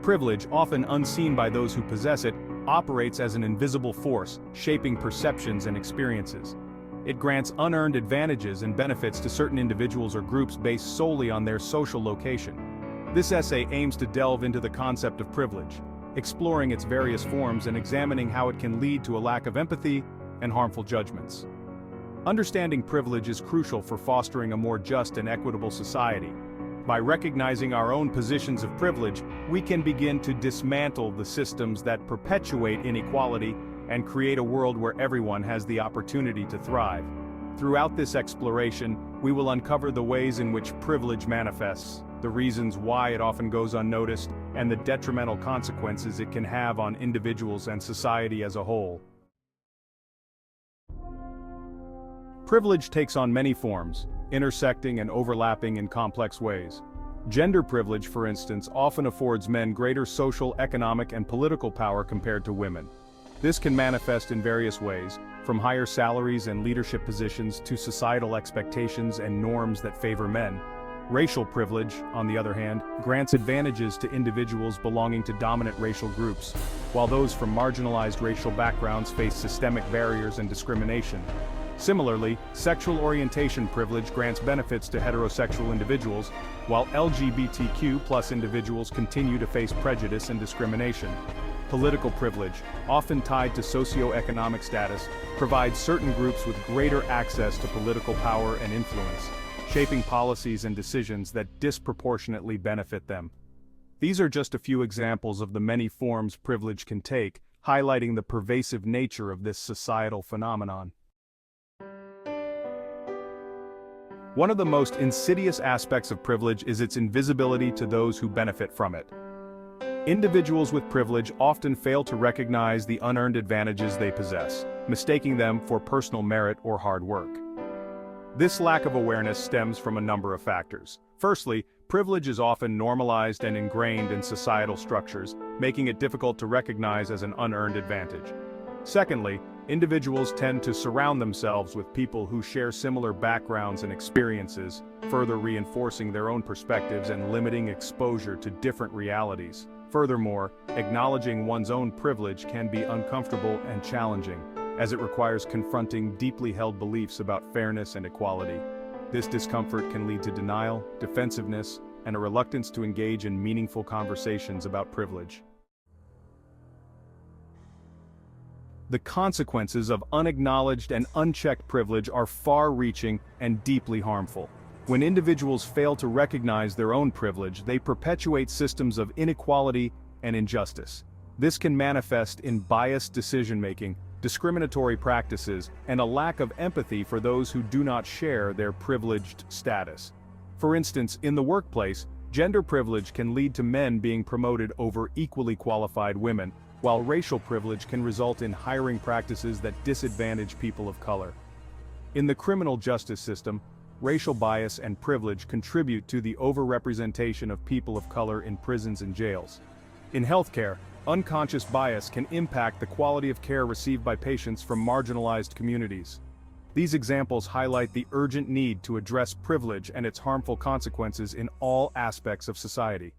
Privilege, often unseen by those who possess it, operates as an invisible force, shaping perceptions and experiences. It grants unearned advantages and benefits to certain individuals or groups based solely on their social location. This essay aims to delve into the concept of privilege, exploring its various forms and examining how it can lead to a lack of empathy and harmful judgments. Understanding privilege is crucial for fostering a more just and equitable society. By recognizing our own positions of privilege, we can begin to dismantle the systems that perpetuate inequality and create a world where everyone has the opportunity to thrive. Throughout this exploration, we will uncover the ways in which privilege manifests, the reasons why it often goes unnoticed, and the detrimental consequences it can have on individuals and society as a whole. Privilege takes on many forms, intersecting and overlapping in complex ways. Gender privilege, for instance, often affords men greater social, economic, and political power compared to women. This can manifest in various ways, from higher salaries and leadership positions to societal expectations and norms that favor men. Racial privilege, on the other hand, grants advantages to individuals belonging to dominant racial groups, while those from marginalized racial backgrounds face systemic barriers and discrimination. Similarly, sexual orientation privilege grants benefits to heterosexual individuals, while LGBTQ+ individuals continue to face prejudice and discrimination. Political privilege, often tied to socioeconomic status, provides certain groups with greater access to political power and influence, shaping policies and decisions that disproportionately benefit them. These are just a few examples of the many forms privilege can take, highlighting the pervasive nature of this societal phenomenon. One of the most insidious aspects of privilege is its invisibility to those who benefit from it. Individuals with privilege often fail to recognize the unearned advantages they possess, mistaking them for personal merit or hard work. This lack of awareness stems from a number of factors. Firstly, privilege is often normalized and ingrained in societal structures, making it difficult to recognize as an unearned advantage. Secondly, individuals tend to surround themselves with people who share similar backgrounds and experiences, further reinforcing their own perspectives and limiting exposure to different realities. Furthermore, acknowledging one's own privilege can be uncomfortable and challenging, as it requires confronting deeply held beliefs about fairness and equality. This discomfort can lead to denial, defensiveness, and a reluctance to engage in meaningful conversations about privilege. The consequences of unacknowledged and unchecked privilege are far-reaching and deeply harmful. When individuals fail to recognize their own privilege, they perpetuate systems of inequality and injustice. This can manifest in biased decision-making, discriminatory practices, and a lack of empathy for those who do not share their privileged status. For instance, in the workplace, gender privilege can lead to men being promoted over equally qualified women, while racial privilege can result in hiring practices that disadvantage people of color. In the criminal justice system, racial bias and privilege contribute to the overrepresentation of people of color in prisons and jails. In healthcare, unconscious bias can impact the quality of care received by patients from marginalized communities. These examples highlight the urgent need to address privilege and its harmful consequences in all aspects of society.